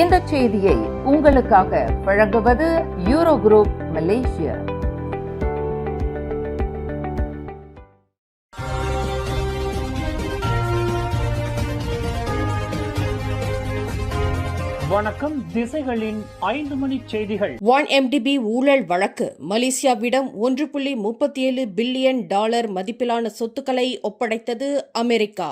இந்த செய்தியை உங்களுக்காக வழங்குவது யூரோ குரூப் மலேசியா. வணக்கம். திசைகளின் 5 மணி செய்திகள். 1MDB ஊழல் வழக்கு. மலேசியாவிடம் $1.37 பில்லியன் மதிப்பிலான சொத்துக்களை ஒப்படைத்தது அமெரிக்கா.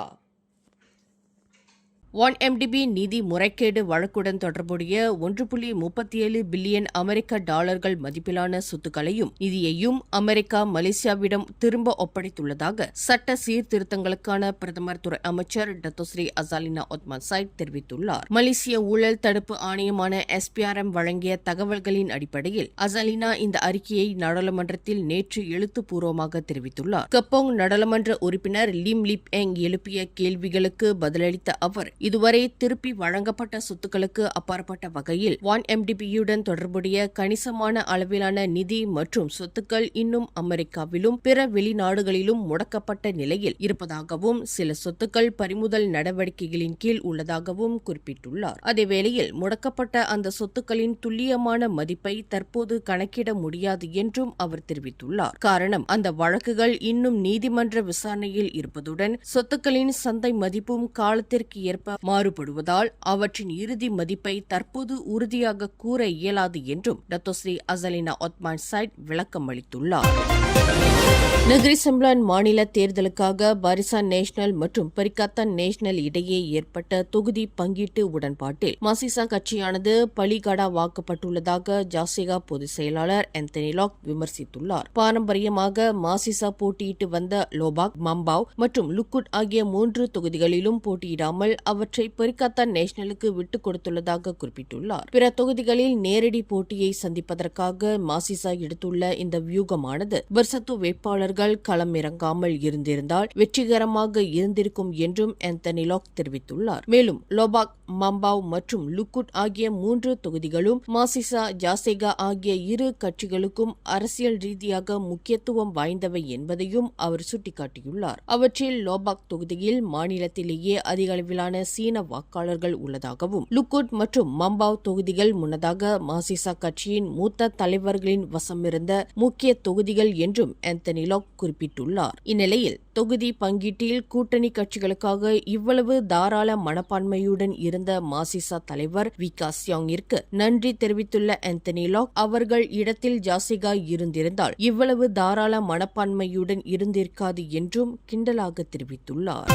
1MDB நிதி முறைகேடு வழக்குடன் தொடர்புடைய $1.37 பில்லியன் அமெரிக்க மதிப்பிலான சொத்துக்களையும் நிதியையும் அமெரிக்கா மலேசியாவிடம் திரும்ப ஒப்படைத்துள்ளதாக சட்ட சீர்திருத்தங்களுக்கான பிரதமர் துறை அமைச்சர் டத்தோஸ்ரீ அசாலினா ஒத்மான் சைட் தெரிவித்துள்ளார். மலேசிய ஊழல் தடுப்பு ஆணையமான SPRM வழங்கிய தகவல்களின் அடிப்படையில் அசாலினா இந்த அறிக்கையை நாடாளுமன்றத்தில் நேற்று எழுத்துப்பூர்வமாக தெரிவித்துள்ளார். கப்போங் நாடாளுமன்ற உறுப்பினர் லிம் லிப் எங் எழுப்பிய கேள்விகளுக்கு பதிலளித்த அவர், இதுவரை திருப்பி வழங்கப்பட்ட சொத்துக்களுக்கு அப்பாற்பட்ட வகையில் 1MDBயுடன் தொடர்புடைய கணிசமான அளவிலான நிதி மற்றும் சொத்துக்கள் இன்னும் அமெரிக்காவிலும் பிற வெளிநாடுகளிலும் முடக்கப்பட்ட நிலையில் இருப்பதாகவும் சில சொத்துக்கள் பறிமுதல் நடவடிக்கைகளின் கீழ் உள்ளதாகவும் குறிப்பிட்டுள்ளார். அதேவேளையில் முடக்கப்பட்ட அந்த சொத்துக்களின் துல்லியமான மதிப்பை தற்போது கணக்கிட முடியாது என்றும் அவர் தெரிவித்துள்ளார். காரணம், அந்த வழக்குகள் இன்னும் நீதிமன்ற விசாரணையில் இருப்பதுடன் சொத்துக்களின் சந்தை மதிப்பும் காலத்திற்கு ஏற்ப மாறுபடுவதால் அவற்றின் இறுதி மதிப்பை தற்போது உறுதியாக கூற இயலாது என்றும் டத்தோஸ்ரீ அசாலினா ஒத்மான் சைட் விளக்கம் அளித்துள்ளார். நெகிரி செம்பிலான் மாநில தேர்தலுக்காக பாரிசான் நேஷனல் மற்றும் பரிகாத்தான் நேஷனல் இடையே ஏற்பட்ட தொகுதி பங்கீட்டு உடன்பாட்டில் மாசிசா கட்சியானது பலிகடாவாக்கப்பட்டுள்ளதாக ஜாசிகா பொதுச் செயலாளர் ஆந்தனி லாக் விமர்சித்துள்ளார். பாரம்பரியமாக மாசிசா போட்டியிட்டு வந்த லோபாக், மம்பாவ் மற்றும் லுக்குட் ஆகிய 3 தொகுதிகளிலும் போட்டியிடாமல் அவற்றை பரிகாத்தான் நேஷனலுக்கு விட்டுக் கொடுத்துள்ளதாக குறிப்பிட்டுள்ளார். பிற தொகுதிகளில் நேரடி போட்டியை சந்திப்பதற்காக மாசிசா எடுத்துள்ள இந்த வியூகமானது பர்சத்து வேட்பாளர்கள் களம் இறங்காமல் இருந்திருந்தால் வெற்றிகரமாக இருந்திருக்கும் என்றும் ஆந்தனி லாக் தெரிவித்துள்ளார். மேலும் லோபாக், மம்பாவ் மற்றும் லுக்குட் ஆகிய 3 தொகுதிகளும் மாசிசா, ஜாசேகா ஆகிய 2 கட்சிகளுக்கும் அரசியல் ரீதியாக முக்கியத்துவம் வாய்ந்தவை என்பதையும் அவர் சுட்டிக்காட்டியுள்ளார். அவற்றில் லோபாக் தொகுதியில் மாநிலத்திலேயே அதிக அளவிலான சீன வாக்காளர்கள் உள்ளதாகவும், லுக்குட் மற்றும் மம்பாவ் தொகுதிகள் முன்னதாக மாசிசா கட்சியின் மூத்த தலைவர்களின் வசமிருந்த முக்கிய தொகுதிகள் என்றும் ஆந்தனி லாக் குறிப்பிட்டுள்ளார். இந்நிலையில் தொகுதி பங்கீட்டில் கூட்டணி கட்சிகளுக்காக இவ்வளவு தாராள மனப்பான்மையுடன் இருந்த மாசிசா தலைவர் விகா சியாங்கிற்கு நன்றி தெரிவித்துள்ள ஆந்தனி லாக், அவர்கள் இடத்தில் ஜாசிகா இருந்திருந்தால் இவ்வளவு தாராள மனப்பான்மையுடன் இருந்திருக்காது என்றும் கிண்டலாக தெரிவித்துள்ளார்.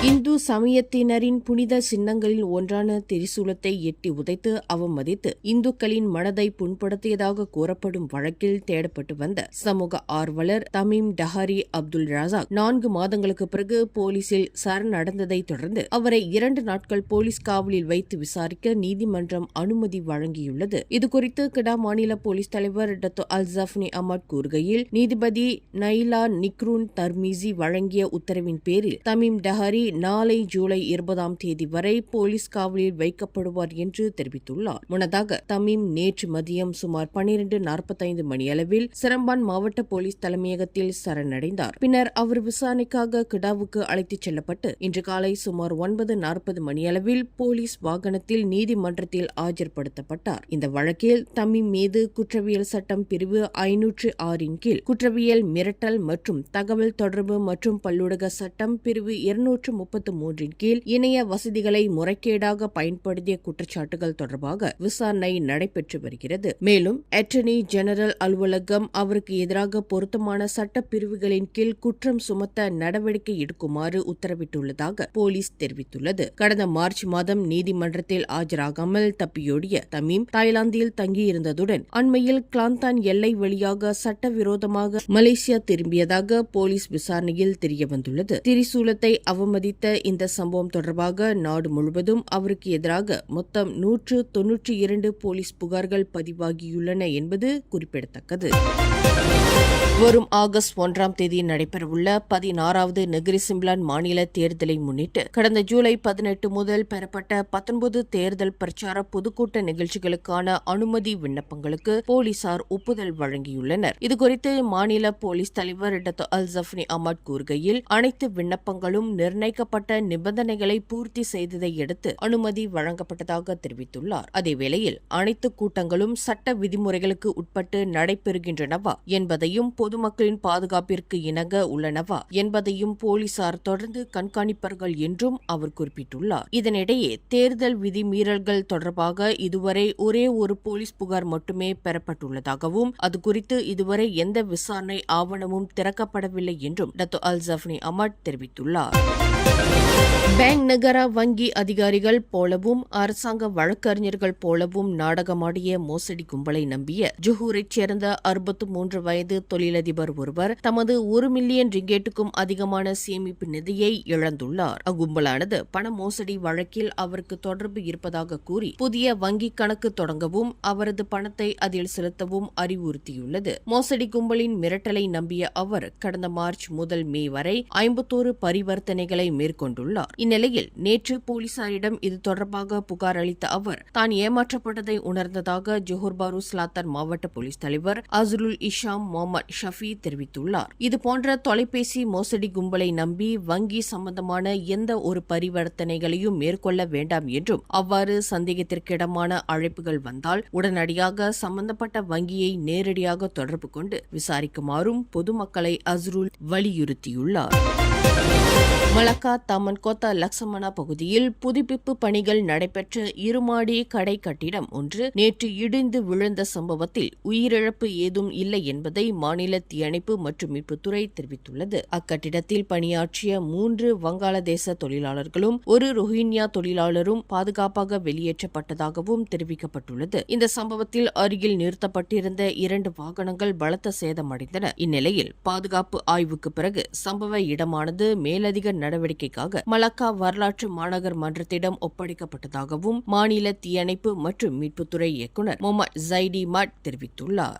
இந்து சமயத்தினரின் புனித சின்னங்களில் ஒன்றான திரிசூலத்தை எட்டி உதைத்து அவமதித்து இந்துக்களின் மனதை புண்படுத்தியதாக கூறப்படும் வழக்கில் தேடப்பட்டு வந்த சமூக ஆர்வலர் தமீம் டஹாரி அப்துல் ரசாக் 4 மாதங்களுக்கு பிறகு போலீசில் சரணடைந்ததை தொடர்ந்து அவரை 2 நாட்கள் போலீஸ் காவலில் வைத்து விசாரிக்க நீதிமன்றம் அனுமதி வழங்கியுள்ளது. இதுகுறித்து கிடா மாநில போலீஸ் தலைவர் டத்தோ அல்சப்னி அஹ்மத் கூறுகையில், நீதிபதி நைலா நிக்ரூன் தர்மிசி வழங்கிய உத்தரவின் பேரில் தமீம் டஹாரி நாளை ஜூலை 20ஆம் தேதி வரை போலீஸ் காவலில் வைக்கப்படுவார் என்று தெரிவித்துள்ளார். முன்னதாக தமீம் நேற்று மதியம் சுமார் 12:45 மணியளவில் சிரம்பான் மாவட்ட போலீஸ் தலைமையகத்தில் சரணடைந்தார். பின்னர் அவர் விசாரணைக்காக கிடாவுக்கு அழைத்துச் செல்லப்பட்டு இன்று காலை சுமார் 9:40 மணியளவில் போலீஸ் வாகனத்தில் நீதிமன்றத்தில் ஆஜர்படுத்தப்பட்டார். இந்த வழக்கில் தமீம் மீது குற்றவியல் சட்டம் பிரிவு 506 கீழ் குற்றவியல் மிரட்டல் மற்றும் தகவல் தொடர்பு மற்றும் பல்லூடக சட்டம் பிரிவு 233 கீழ் இணைய வசதிகளை முறைகேடாக பயன்படுத்திய குற்றச்சாட்டுகள் தொடர்பாக விசாரணை நடைபெற்று வருகிறது. மேலும் அட்டர்னி ஜெனரல் அலுவலகம் அவருக்கு எதிராக பொருத்தமான சட்ட பிரிவுகளின் கீழ் குற்றம் சுமத்த நடவடிக்கை எடுக்குமாறு உத்தரவிட்டுள்ளதாக போலீஸ் தெரிவித்துள்ளது. கடந்த மார்ச் மாதம் நீதிமன்றத்தில் ஆஜராகாமல் தப்பியோடிய தமீம் தாய்லாந்தில் தங்கியிருந்ததுடன் அண்மையில் கிளாந்தான் எல்லை வழியாக சட்டவிரோதமாக மலேசியா திரும்பியதாக போலீஸ் விசாரணையில் தெரியவந்துள்ளது. திரிசூலத்தை அவமதித்த இந்த சம்பவம் தொடர்பாக நாடு முழுவதும் அவருக்கு எதிராக மொத்தம் 192 போலீஸ் புகார்கள் பதிவாகியுள்ளன என்பது குறிப்பிடத்தக்கது. வரும் ஆகஸ்ட் 1ஆம் தேதி நடைபெறவுள்ள 16வது நெகிரி செம்பிலான் மாநில தேர்தலை முன்னிட்டு கடந்த ஜூலை 18 முதல் பெறப்பட்ட 19 தேர்தல் பிரச்சார பொதுக்கூட்ட நிகழ்ச்சிகளுக்கான அனுமதி விண்ணப்பங்களுக்கு போலீசார் ஒப்புதல் வழங்கியுள்ளனர். இதுகுறித்து மாநில போலீஸ் தலைவர் டத்தோ அல்சப்னி அஹ்மத் கூறுகையில், அனைத்து விண்ணப்பங்களும் நிர்ணயிக்க நிர்ணயிக்கப்பட்ட நிபந்தனைகளை பூர்த்தி செய்ததை அடுத்து அனுமதி வழங்கப்பட்டதாக தெரிவித்துள்ளார். அதேவேளையில் அனைத்து கூட்டங்களும் சட்ட விதிமுறைகளுக்கு உட்பட்டு நடைபெறுகின்றனவா என்பதையும் பொதுமக்களின் பாதுகாப்பிற்கு இணங்க உள்ளனவா என்பதையும் போலீசார் தொடர்ந்து கண்காணிப்பார்கள் என்றும் அவர் குறிப்பிட்டுள்ளார். இதனிடையே தேர்தல் விதிமீறல்கள் தொடர்பாக இதுவரை ஒரே ஒரு போலீஸ் புகார் மட்டுமே பெறப்பட்டுள்ளதாகவும் அது குறித்து இதுவரை எந்த விசாரணை ஆவணமும் திறக்கப்படவில்லை என்றும் டத்தோ அல் ஜஃப்னி அமட் தெரிவித்துள்ளார். பேங்க் நகர வங்கி அதிகாரிகள் போலவும் அரசாங்க வழக்கறிஞர்கள் போலவும் நாடகமாடிய மோசடி கும்பலை நம்பிய ஜொஹூரைச் சேர்ந்த 63 வயது தொழிலதிபர் ஒருவர் தமது 1 மில்லியன் ரிங்கேட்டுக்கும் அதிகமான சேமிப்பு நிதியை இழந்துள்ளார். அக்கும்பலானது பண மோசடி வழக்கில் அவருக்கு தொடர்பு இருப்பதாக கூறி புதிய வங்கி கணக்கு தொடங்கவும் அவரது பணத்தை அதில் செலுத்தவும் அறிவுறுத்தியுள்ளது. மோசடி கும்பலின் மிரட்டலை நம்பிய அவர் கடந்த மார்ச் முதல் மே வரை 51 பரிவர்த்தனைகளை மேற்கொண்டுள்ளார். இந்நிலையில் நேற்று போலீசாரிடம் இது தொடர்பாக புகார் அளித்த அவர் தான் ஏமாற்றப்பட்டதை உணர்ந்ததாக ஜொஹூர் பாரு ஸ்லாத்தர் மாவட்ட போலீஸ் தலைவர் அஸ்ருல் இஷாம் முகமது ஷஃபி தெரிவித்துள்ளார். இதுபோன்ற தொலைபேசி மோசடி கும்பலை நம்பி வங்கி சம்பந்தமான எந்த ஒரு பரிவர்த்தனைகளையும் மேற்கொள்ள வேண்டாம் என்றும் அவ்வாறு சந்தேகத்திற்கிடமான அழைப்புகள் வந்தால் உடனடியாக சம்பந்தப்பட்ட வங்கியை நேரடியாக தொடர்பு கொண்டு விசாரிக்குமாறும் பொதுமக்களை அஸ்ருல் வலியுறுத்தியுள்ளார். மலக்கா தமன்கோத்தா லக்சமனா பகுதியில் புதுப்பிப்பு பணிகள் நடைபெற்ற இருமாடி கடை கட்டிடம் ஒன்று நேற்று இடிந்து விழுந்த சம்பவத்தில் உயிரிழப்பு ஏதும் இல்லை என்பதை மாநில தீயணைப்பு மற்றும் மீட்புத்துறை தெரிவித்துள்ளது. அக்கட்டிடத்தில் பணியாற்றிய 3 வங்காளதேச தொழிலாளர்களும் 1 ரோஹிங்யா தொழிலாளரும் பாதுகாப்பாக வெளியேற்றப்பட்டதாகவும் தெரிவிக்கப்பட்டுள்ளது. இந்த சம்பவத்தில் அருகில் நிறுத்தப்பட்டிருந்த 2 வாகனங்கள் பலத்த சேதமடைந்தன. இந்நிலையில் பாதுகாப்பு ஆய்வுக்கு பிறகு சம்பவ இடமானது மேலதிக நடவடிக்கைக்காக மலக்கா வரலாற்று மாநகர் மன்றத்திடம் ஒப்படைக்கப்பட்டதாகவும் மாநில தீயணைப்பு மற்றும் மீட்புத்துறை இயக்குநர் முகமது ஜைடி மட் தெரிவித்துள்ளார்.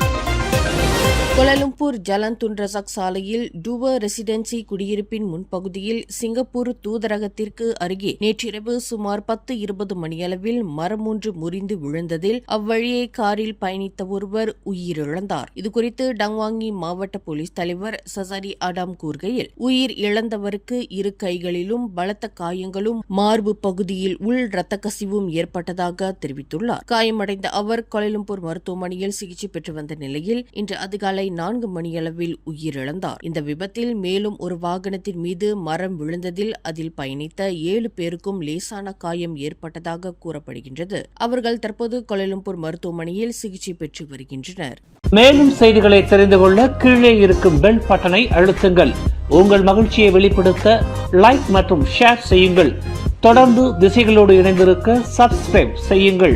கோலாலம்பூர் ஜலன் துன் ரசாக் சாலையில் டூவர் ரெசிடென்சி குடியிருப்பின் முன்பகுதியில் சிங்கப்பூர் தூதரகத்திற்கு அருகே நேற்றிரவு சுமார் 10:20 மணியளவில் மரம் ஒன்று முறிந்து விழுந்ததில் அவ்வழியே காரில் பயணித்த ஒருவர் உயிரிழந்தார். இதுகுறித்து டங்வாங்கி மாவட்ட போலீஸ் தலைவர் சசாரி அடாம் கூறுகையில் உயிர் இழந்தவருக்கு 2 கைகளிலும் பலத்த காயங்களும் மார்பு பகுதியில் உள் இரத்த கசிவும் ஏற்பட்டதாக தெரிவித்துள்ளார். காயமடைந்த அவர் கோலாலம்பூர் மருத்துவமனையில் சிகிச்சை பெற்று வந்த நிலையில் இன்று அதிகாலை 4 மணியளவில் உயிரிழந்தார். இந்த விபத்தில் மேலும் ஒரு வாகனத்தின் மீது மரம் விழுந்ததில் அதில் பயணித்த 7 பேருக்கும் லேசான காயம் ஏற்பட்டதாக கூறப்படுகின்றது. அவர்கள் தற்போது கோலாலம்பூர் மருத்துவமனையில் சிகிச்சை பெற்று வருகின்றனர். மேலும் செய்திகளை தெரிந்து கொள்ள கீழே இருக்கும் பெல் பட்டனை அழுத்துங்கள். உங்கள் மகிழ்ச்சியை வெளிப்படுத்த லைக் மற்றும் ஷேர் செய்யுங்கள். தொடர்ந்து திசைகளோடு இணைந்திருக்க சப்ஸ்கிரைப் செய்யுங்கள்.